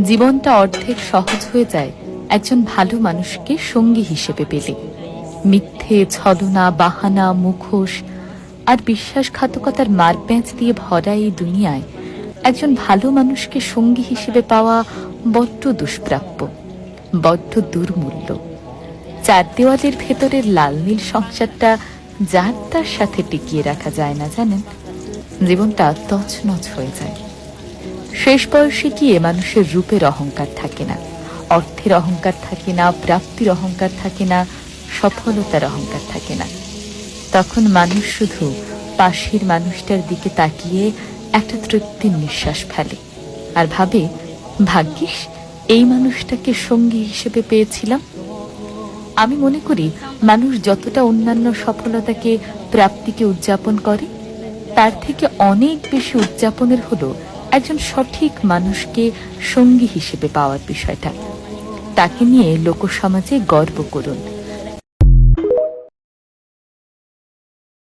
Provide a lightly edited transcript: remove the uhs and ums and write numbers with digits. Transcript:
জীবনটা অর্ধেক সহজ হয়ে যায় একজন ভালো মানুষকে সঙ্গী হিসেবে পেলে। মিথ্যে, ছলনা, বাহানা, মুখোশ আর বিশ্বাসঘাতকতার মারপ্যাঁচ দিয়ে ভরা এই দুনিয়ায় একজন ভালো মানুষকে সঙ্গী হিসেবে পাওয়া বড্ড দুষ্প্রাপ্য, বড্ড দুর্মূল্য। চার দেওয়ালের ভেতরের লাল নীল সংসারটা যার তার সাথে টিকিয়ে রাখা যায় না, জানেন। জীবনটা তছনছ হয়ে যায়। শেষ বয়সে গিয়ে মানুষের রূপের অহংকার থাকে না, অর্থের অহংকার থাকে না, প্রাপ্তির অহংকার থাকে না, সফলতার অহংকার থাকে না। তখন মানুষ শুধু পাশের মানুষটার দিকে তাকিয়ে একটা তৃপ্তির নিঃশ্বাস ফেলে আর ভাবে, ভাগ্যিস এই মানুষটাকে সঙ্গী হিসেবে পেয়েছিলাম। আমি মনে করি মানুষ যতটা অন্যান্য সফলতাকে, প্রাপ্তিকে উদযাপন করে, তার থেকে অনেক বেশি উদযাপনের হলো একজন সঠিক মানুষকে সঙ্গী হিসেবে পাওয়ার বিষয়টা। তাকে নিয়ে লোকসমাজে গর্ব করুন।